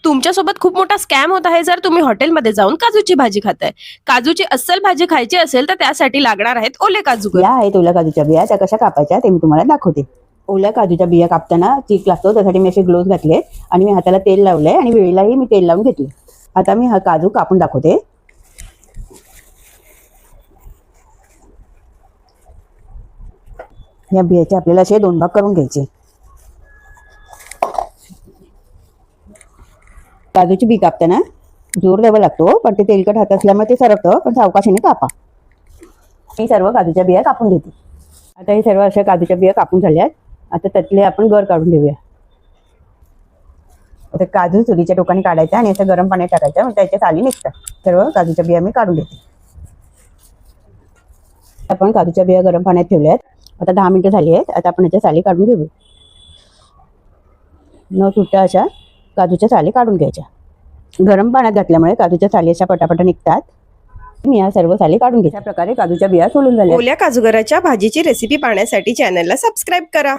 तुमच्यासोबत खूप मोठा स्कॅम होत आहे जर तुम्ही हॉटेलमध्ये जाऊन काजूची भाजी खाताय। काजूची अस्सल भाजी खायची असेल तर त्यासाठी लागणार आहेत ओले काजू। या आहेत ओल्या काजूच्या बिया, त्या कशा कापायच्या ते मी तुम्हाला दाखवते। ओल्या काजूच्या बिया कापताना चीक लागतो, त्यासाठी मी असे ग्लोव्ज घातले आणि मी हाताला तेल लावलंय आणि वेळेलाही मी तेल लावून घेतले। आता मी हा काजू कापून दाखवते। या बियाचे आपल्याला असे 2 भाग करून घ्यायचे। काजूची बी कापताना जोर द्यावा लागतो, पण ते तेलकट हात असल्यामुळे ते सरकतं, पण सावकाशीने कापा। मी सर्व काजूच्या बिया कापून घेते। आता हे सर्व अशा काजूच्या बिया कापून झाल्यात। आता त्यातले आपण गर काढून घेऊया। आता काजू चुलीच्या टोकाने काढायचा आणि असं गरम पाण्यात टाकायचं, मग त्याच्या साली निघतात। सर्व काजूच्या बिया मी काढून घेते। आपण काजूच्या बिया गरम पाण्यात ठेवल्यात। आता 10 मिनिटं झाली आहेत। आता आपण याच्या साली काढून घेऊ। न तुटता अशा काजूच्या साली काढून घ्यायच्या। गरम पाण्यात घातल्यामुळे काजूच्या साली अशा पटापट निघतात। मी या सर्व साली काढून घेते। अशा प्रकारे काजूच्या बिया सोलून झाल्या। ओल्या काजूगराच्या भाजीची रेसिपी पाहण्यासाठी चॅनलला सबस्क्राईब करा।